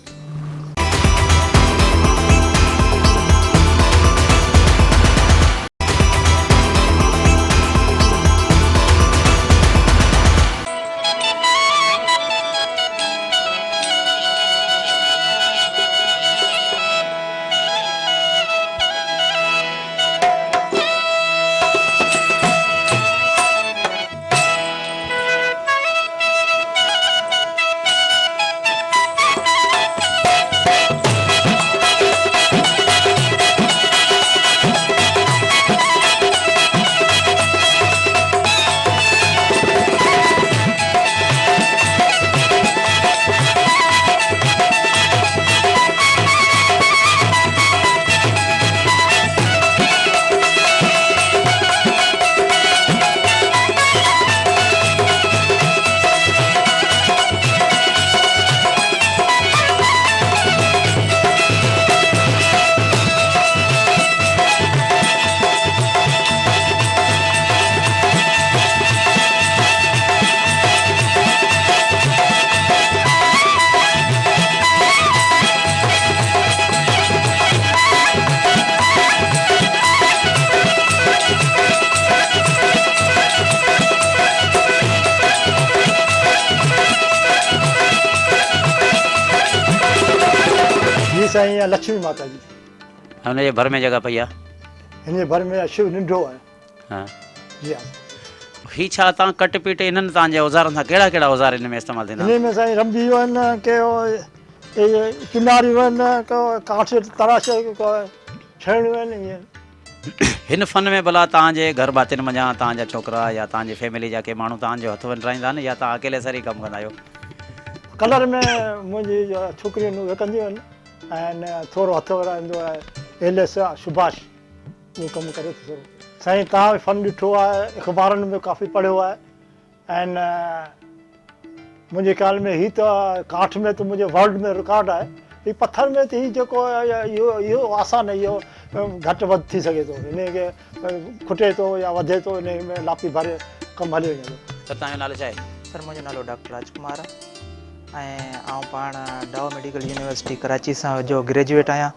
साईं आहे लक्ष्मी माता जी, हुनजे भर में जॻह पई आहे, हिन जे भर में शिव निंढो आहे। हा, जी हा। ही छा तव्हां कट पीट हिननि तव्हांजे औज़ारनि सां कहिड़ा कहिड़ा औज़ार हिन में इस्तेमालु थींदा? हिन में साईं रंबियूं आहिनि, के किनारियूं आहिनि, काठ तराश छेड़ियूं आहिनि, ईअं। हिन फन में भला तव्हांजे घर भातियुनि मञा तव्हांजा छोकिरा या तव्हांजी फैमिली जा के माण्हू तव्हांजो हथ वंडराईंदा आहिनि या तव्हां अकेले सर ई कमु कंदा आहियो? कलर में मुंहिंजी छोकिरियूं विकंदियूं आहिनि, ऐं थोरो हथु वराईंदो आहे एलिस सुभाष, उहो कमु करे थो सघो। साईं तव्हां फन ॾिठो आहे, अख़बारुनि में काफ़ी पढ़ियो आहे, ऐं मुंहिंजे ख़्याल में हीअ त काठ में त मुंहिंजे वर्ल्ड में रिकॉर्ड आहे, हीअ पथर में त हीअ जेको आहे इहो आसान आहे, इहो घटि वधि थी सघे थो, हिन खे खुटे थो या वधे थो, हिन में लापी भरे कमु हली वञे थो। त तव्हांजो नालो छा आहे? सर मुंहिंजो नालो डॉक्टर राजकुमार आहे ऐं आउं पाण डाउ मेडिकल यूनिवर्सिटी कराची सां जो ग्रेजुएट आहियां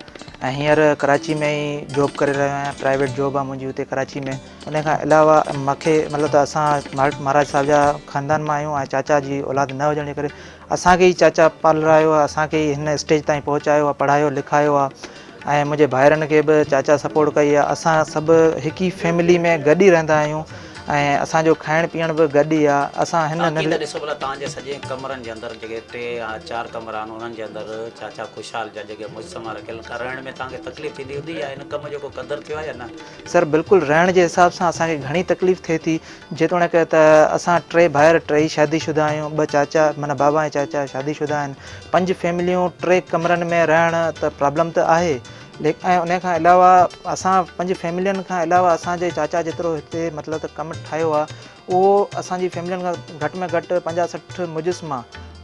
ऐं हींअर कराची में ई जॉब करे रहियो आहियां, प्राइवेट जॉब आहे मुंहिंजी हुते कराची में। उन खां अलावा मूंखे मतिलबु त असां महाराज साहिब जा ख़ानदान मां आहियूं ऐं चाचा जी औलाद न हुजण जे करे असांखे ई चाचा पालरायो आहे, असांखे ई हिन स्टेज ताईं पहुचायो आहे, पढ़ायो लिखायो आहे ऐं मुंहिंजे भाइरनि खे बि चाचा सपोर्ट कई आहे। असां सभु हिकु ई फैमिली में गॾु ई रहंदा आहियूं ऐं असांजो खाइण पीअण बि गॾु ई आहे। असां हिन ताकी त ॾिसो भला तव्हांजे सॼे कमरनि जे अंदरि जेके 3 या 4 कमरा आहिनि उन्हनि जे अंदरि चाचा ख़ुशहाल जा जेके मुजसमा रखियल रहण में तव्हांखे तकलीफ़ थींदी हूंदी या हिन कम जो को क़दुरु थियो आहे या न? सर बिल्कुलु रहण जे हिसाब सां असांखे घणी तकलीफ़ थिए थी, जेतोणीकि त असां 3 भाइर 3 शादीशुदा आहियूं, 2 चाचा माना बाबा ऐं चाचा शादीशुदा आहिनि, 5 फैमिलियूं 3 कमरनि में रहण त प्रॉब्लम त आहे। ऐं उन खां अलावा असां 5 फैमिलियुनि खां अलावा असांजे चाचा जेतिरो हिते मतिलबु त कमु ठाहियो आहे उहो असांजी फैमिलियुनि खां घटि में घटि 50-60 मुजस्मा।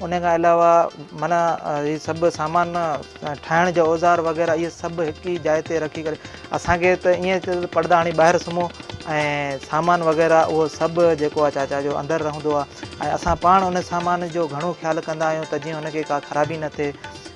उन खां अलावा माना इहे सभु सामान ठाहिण जा औज़ार वग़ैरह इहे सभु हिकु ई जाइ ते रखी करे असांखे त ईअं पर्दा हणी ॿाहिरि सुम्हो ऐं सामान वग़ैरह उहो सभु जेको आहे चाचा जो अंदरि रहंदो आहे ऐं असां पाण उन सामान जो घणो ख़्यालु कंदा आहियूं त जीअं हुनखे का ख़राबी न थिए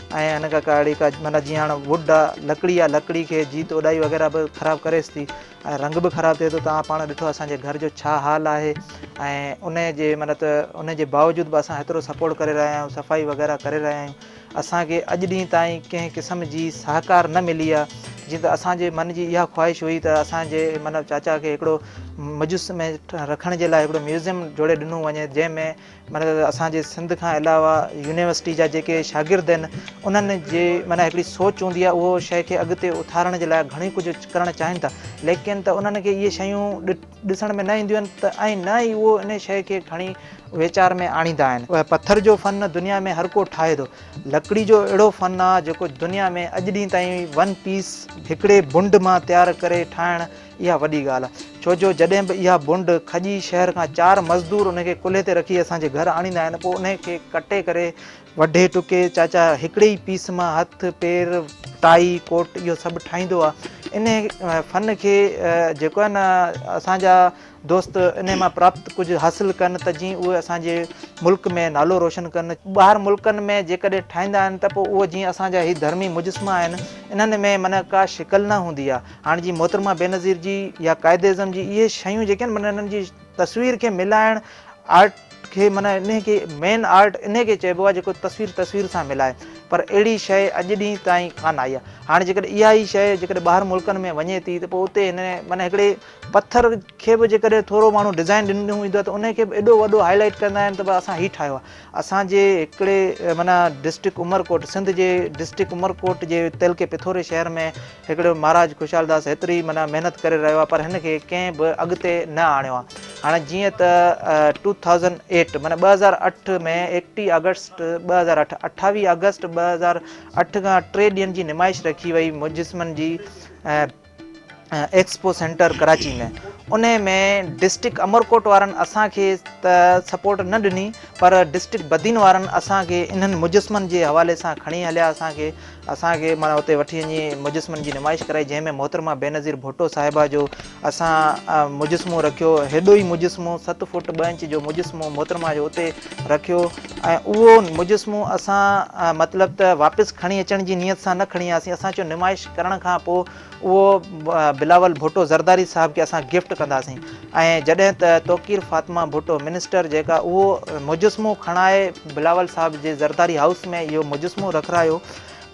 ऐं हिन खां काड़ी का माना जीअं हाणे वुड आहे लकड़ी आहे, लकड़ी खे जीत उॾाई वग़ैरह बि ख़राबु करेसि थी ऐं रंग बि ख़राबु थिए थो। तव्हां पाण ॾिठो असांजे घर जो छा हाल आहे ऐं उन जे माना त उन जे बावजूदि बि असां हेतिरो सपोर्ट करे रहिया आहियूं, सफ़ाई वग़ैरह करे रहिया आहियूं। असांखे अॼु ॾींहं ताईं कंहिं क़िस्म जी सहकार न मिली आहे। जीअं त असांजे मन जी इहा ख़्वाहिश हुई त असांजे मतिलबु चाचा खे हिकिड़ो मुजुस में रखण जे लाइ हिकिड़ो म्यूज़ियम जोड़े ॾिनो वञे जंहिंमें मतिलबु असांजे सिंध खां अलावा यूनिवर्सिटी जा जेके शागिर्द आहिनि उन्हनि जे माना हिकिड़ी सोच हूंदी आहे, उहो शइ खे अॻिते उथारण जे लाइ घणी कुझु करणु चाहिनि था, लेकिन त उन्हनि खे इहे शयूं ॾिसण में न ईंदियूं आहिनि त ऐं न ई उहो इन शइ खे खणी वीचार में आणींदा आहिनि। पथर जो फ़न दुनिया में हर को ठाहे थो, लकड़ी जो अहिड़ो फ़न आहे जेको दुनिया में अॼु ॾींहं ताईं 1 पीस हिकिड़े बुंड मां तयारु करे ठाहिण इहा वॾी ॻाल्हि आहे। छो जो जॾहिं बि इहा बुंड खजी शहर खां 4 मज़दूर उनखे कुल्हे ते रखी असांजे घर आणींदा आहिनि, पोइ उनखे कटे करे वढे टुके चाचा हिकिड़े ई पीस मां हथ पेर टाई कोट इहो सभु ठाहींदो आहे। इन फ़न खे जेको आहे न असांजा दोस्त इन मां प्राप्त कुझु हासिलु कनि त जीअं उहे असांजे मुल्क में नालो रोशन कनि। ॿाहिरि मुल्कनि में जेकॾहिं ठाहींदा आहिनि त पोइ उहो जीअं असांजा ही धर्मी मुजस्मा आहिनि, इन्हनि में माना का शिकल न हूंदी आहे। हाणे जीअं मोहतरमा बेनज़ीर जी या क़ाइद आज़म जी इहे शयूं जेके आहिनि माना इन्हनि जी तस्वीर खे मिलाइण आर्ट खे माना इन खे मेन आर्ट इन खे चइबो आहे जेको तस्वीर सां मिलाए, पर अहिड़ी शइ अॼु ॾींहं ताईं कान आई आहे। हाणे जेकॾहिं इहा ई शइ जेकॾहिं ॿाहिरि मुल्कनि में वञे थी त पोइ उते हिन माना हिकिड़े पथर खे बि जेकॾहिं थोरो माण्हू डिज़ाइन ॾिनो ईंदो आहे त उनखे बि एॾो वॾो हाईलाइट कंदा आहिनि त असां हीउ ठाहियो आहे। असांजे हिकिड़े माना डिस्ट्रिक्ट उमरकोट सिंध जे डिस्ट्रिक्ट उमरकोट जे तिलके पिथोरे शहर में हिकिड़ो महाराज खुशहाल दास हेतिरी माना महिनत करे रहियो आहे, पर हिन खे कंहिं बि अॻिते न आणियो आहे। हाणे जीअं त 2008 माना 2008 में 31 अगस्त 2008 28 अगस्त 2008 खां 3 ॾींहंनि जी नुमाइश रखी वई मुजस्मनि जी एक्सपो सेंटर कराची में। उन में डिस्ट्रिक्ट अमरकोट वारनि असांखे त सपोर्ट न ॾिनी, पर डिस्ट्रिक्ट बदीन वारनि असांखे इन्हनि मुजस्मनि जे हवाले सां खणी हलिया। असांखे माना उते वठी वञी मुजस्मनि जी नुमाइश कराई, जंहिंमें मोहतरमा बेनज़ीर भुट्टो साहिबा जो असां मुजस्मो रखियो। हेॾो ई मुजस्मो 7 फुट 2 इंच जो मुजस्मो मोहतरमा जो उते रखियो ऐं उहो मुजस्मो असां मतिलबु त वापसि खणी अचण जी नियत सां न खणी आयासीं। असां चयो नुमाइश करण खां पोइ उहो बिलावल भुट्टो ज़रदारी साहिब खे असां गिफ्ट कंदासीं। ऐं जॾहिं त तौक़ीर फातिमा भुट्टो मिनिस्टर जेका उहो मुजस्मो खणाए बिलावल साहिब जे ज़रदारी हाउस में इहो मुजस्मो रखायो,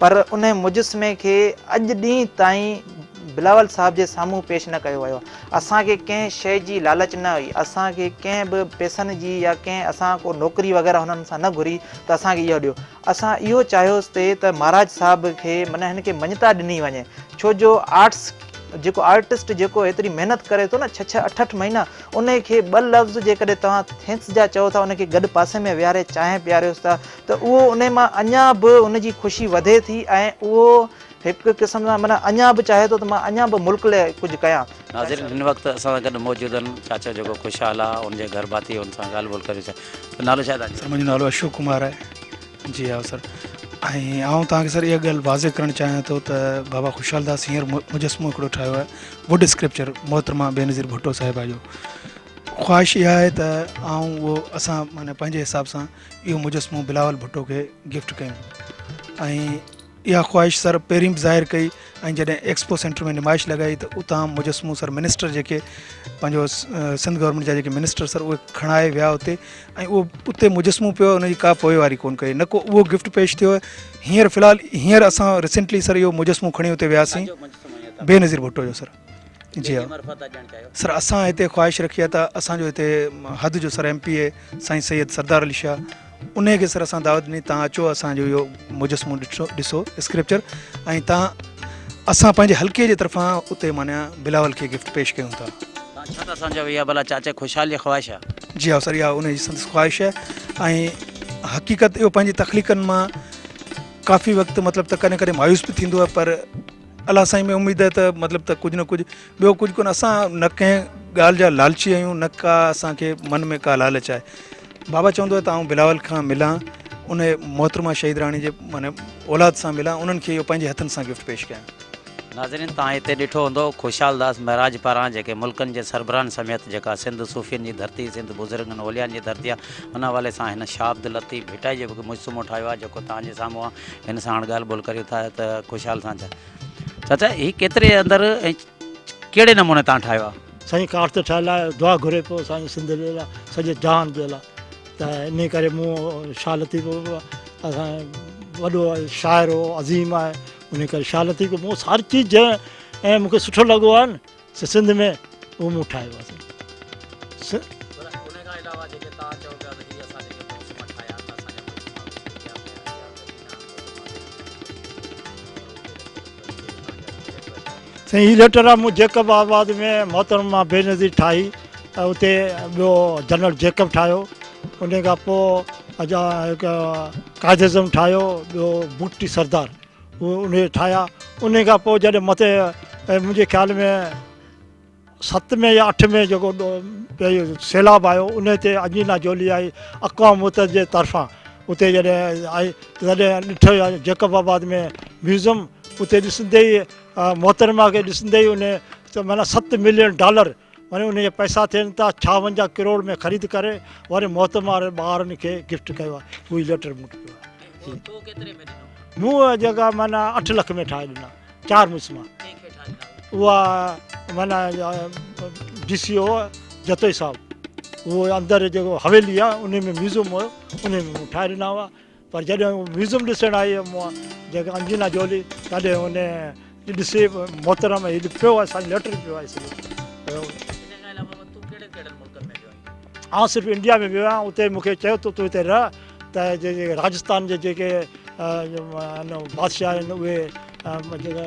पर उन मुजस्मे खे अॼु ॾींहं ताईं बिलावल साहिब जे साम्हूं पेश न कयो वियो। असांखे कंहिं शइ जी लालच न हुई, असांखे कंहिं बि पैसनि जी या कंहिं असां को नौकिरी वग़ैरह हुननि सां न घुरी त असांखे इहो ॾियो। असां इहो चाहियोसीं त महाराज साहिब खे माना हिन खे मञता ॾिनी वञे, छो जो आर्ट्स जेको आर्टिस्ट जेको एतिरी महिनत करे थो न 6-6 8-8 महीना, उन खे 2 लफ़्ज़ जेकॾहिं तव्हां थैंक्स जा चओ था, उनखे गॾु पासे में विहारे चांहि पीआरियोसि था त उहो उन मां अञा बि उनजी ख़ुशी वधे थी ऐं उहो हिकु क़िस्म सां माना अञा बि चाहे थो त मां अञा बि मुल्क लाइ कुझु कयां। नाज़रीन हिन वक़्तु असां सां गॾु मौजूदु आहिनि चाचा जेको खुशहाल आहे, उनजे घर भाती हुन सां ॻाल्हि ॿोल करे छा नालो छा आहे? सर मुंहिंजो नालो अशोक कुमार आहे। जी हा सर, ऐं आउं तव्हांखे सर इहा ॻाल्हि वाज़े करणु चाहियां थो त बाबा खुशहाल दास हींअर मुजस्मो हिकिड़ो ठाहियो आहे वुड स्क्रिप्चर मोहतरमा बेनज़ीर भुट्टो साहिबा जो। ख़्वाहिश इहा आहे त उहो असां माना पंहिंजे हिसाब सां इहो मुजस्मो बिलावल भुट्टो खे गिफ्ट कयूं। ऐं इहा ख़्वाहिश सर पहिरीं बि ज़ाहिर कई ऐं जॾहिं एक्सपो सेंटर में नुमाइश लॻाई त उतां मुजस्मो सर मिनिस्टर जेके पंहिंजो सिंध गवर्नमेंट जा जेके मिनिस्टर सर उहे खणाए विया उते ऐं उहो उते मुजस्मो पियो उनजी का पोइवारी कोन कई न को उहो गिफ्ट पेश थियो हींअर फ़िलहालु हींअर असां रिसेंटली सर इहो मुजस्मो खणी उते वियासीं बेनज़ीर भुट्टो जो सर जी हा सर असां हिते ख़्वाहिश रखी आहे त असांजो हिते हद जो सर MPA साईं सैयद सरदार अली शाह उन खे सर असां दावत ॾिनी तव्हां अचो असांजो इहो मुजस्मो ॾिसो स्क्रिप्चर ऐं तव्हां असां पंहिंजे हल्के जे तरफ़ां उते माना बिलावल खे गिफ्ट पेश कयूं था छा था सम्झो इहा भला चाचा ख़ुशहाली ख़्वाहिश आहे जी हा सर इहा उनजी संदसि ख़्वाहिश आहे ऐं हक़ीक़त इहो पंहिंजी तख़लीक़नि मां काफ़ी वक़्तु मतिलबु त कॾहिं कॾहिं मायूस बि थींदो आहे पर अलाह साईं में उमेद आहे त मतिलबु त कुझु न कुझु ॿियो कुझु कोन असां न कंहिं ॻाल्हि जा लालची आहियूं न का असांखे मन में का लालच आहे बाबा चवंदो आहे त आउं बिलावल खां मिलां उन मोहतरमा शहीद राणी जे माना औलाद सां मिलां उन्हनि खे इहो पंहिंजे हथनि सां गिफ्ट पेश कयां नाज़रीन तव्हां हिते ॾिठो हूंदो ख़ुशहाल दास महराज पारां जेके मुल्कनि जे सरबराहनि समेत जेका सिंध सूफ़ियुनि जी धरती सिंध बुज़ुर्गनि ओलियानि जी धरती आहे उन हवाले सां हिन शाह अब्दुल लतीफ़ भिटाई जो बि मुजस्मो ठाहियो आहे जेको तव्हांजे साम्हूं आहे हिन सां हाणे ॻाल्हि ॿोल करियूं था त ख़ुशहाल सां चाचा हीअ केतिरे अंदरि ऐं कहिड़े नमूने तव्हां ठाहियो आहे साईं काठ ते ठहियल आहे दुआ घुरे पियो साईं सिंध जे लाइ सॼे जहान जे लाइ त इन करे मूं शाह लतीफ़ असां वॾो शाइर हो अज़ीम आहे उन करे शाह लतीफ़ मूं हर चीज़ जंहिं ऐं मूंखे सुठो लॻो आहे न सिंध में उहो मूं ठाहियो आहे साईं हीअ लेटर आहे मूं जेकबाबाद में मोहतरमा बेनज़ीर ठाही ऐं उते ॿियो जनरल जेकब ठाहियो उन खां पोइ कायद अज़म ठाहियो ॿियो बूटी सरदार उहे उन ठाहिया उन खां पोइ जॾहिं मथे मुंहिंजे ख़्याल में 7 में या 8 में जेको सैलाब आयो उन ते अंजीना जोली आई अक़वाम मुतहद जे तरफ़ां उते जॾहिं आई तॾहिं ॾिठो जेकबाबाद में म्यूज़ियम उते ॾिसंदे ई मोहतरमा खे ॾिसंदे ई उन माना $7 मिलियन माने उन जा पैसा थियनि था 56 करोड़ में ख़रीद करे वरी मोहतरमा ॿारनि खे गिफ्ट कयो आहे उहा लेटर मूं कयो आहे मूं जेका माना 8 लख में ठाहे ॾिना 4 मुजस्मा उहा माना DCO जतोई साहब उहो अंदरि जेको हवेली आहे उन में म्यूज़ियम हुयो उन में मूं ठाहे ॾिना हुआ पर जॾहिं म्यूज़ियम ॾिसणु आई मूं जेका अंजीना जोली तॾहिं उन ॾिसे मोहतरमा हीअ पियो आहे असांजो लेटर पियो आहे सॼो आउं सिर्फ़ु इंडिया में वियो आहियां उते मूंखे चयो त तूं हिते रह त जेके राजस्थान जे जेके बादशाह आहिनि उहे जेका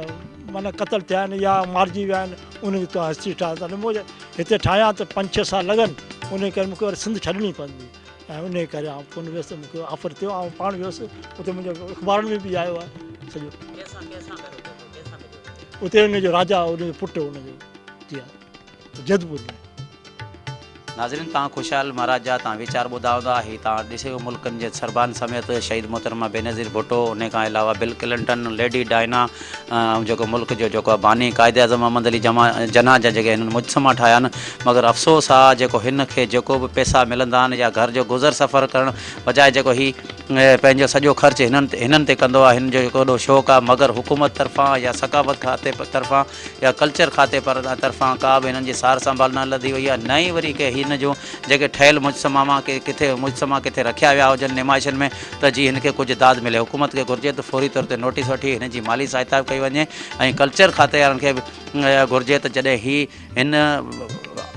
माना क़तल थिया आहिनि या मारिजी विया आहिनि उनजी तूं हिस्ट्री ठाहे त मूं हिते ठाहियां त 5-6 साल लॻनि उन करे मूंखे वरी सिंध छॾणी पवंदी ऐं उन करे आउं कोन वियुसि मूंखे ऑफर थियो ऐं पाण वियुसि उते मुंहिंजो अख़बारनि में बि आयो आहे सॼो उते उनजो राजा उनजो पुटु उनजो जी हा जदपुर में नाज़रीन तव्हां ख़ुशहाल महाराज जा तव्हां वीचार ॿुधा हूंदा ही तव्हां ॾिसो मुल्कनि जे सरबान समेत शहीद मोहतरमा बेनज़ीर भुट्टो उन खां अलावा बिल क्लिंटन लेडी डायना जेको मुल्क जो जेको आहे बानी कायद अज़म अहमद अली जना जा जेके हिननि मुजस्मा ठाहिया आहिनि मगर अफ़सोस आहे जेको हिन खे जेको बि पैसा मिलंदा आहिनि या घर जो गुज़र सफ़र करणु बजाए जेको ही पंहिंजो सॼो ख़र्चु हिननि ते कंदो आहे हिन जो जेको वॾो शौक़ु आहे मगर हुकूमत तरफ़ां या सकाफ़त खाते तरफ़ां या कल्चर खाते तरफ़ां का बि हिननि जी सार संभाल न लधी वई आहे न ई वरी के हिन जो जेके ठहियल मुजस्मा किथे रखिया विया हुजनि नुमाइशनि में त जी हिन खे कुझु दाद मिले हुकूमत खे घुरिजे त फौरी तौर ते नोटिस वठी हिन जी माली सहायता कई वञे ऐं कल्चर खाते वारनि खे बि घुरिजे त जॾहिं ही हिन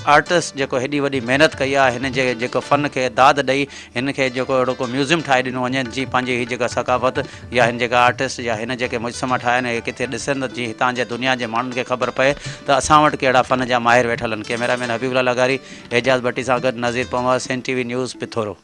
आर्टिस्ट जेको हेॾी वॾी महिनत कई आहे हिन जे जेको फ़न खे दाद ॾेई हिन खे जेको अहिड़ो को म्यूज़ियम ठाहे ॾिनो वञे जी पंहिंजी हीअ जेका सकाफ़त या हिन जेका आर्टिस्ट या हिन जेके मुजस्मा ठाहिया आहिनि इहे किथे ॾिसनि जीअं हितां जे दुनिया जे माण्हुनि खे ख़बर पए त असां वटि कहिड़ा फ़न जा माहिर वेठल आहिनि कैमरामैन हबीबुल्ला लगारी एजाज़ भट्टी सां गॾु नज़ीर Panwar SN TV news Pithoro.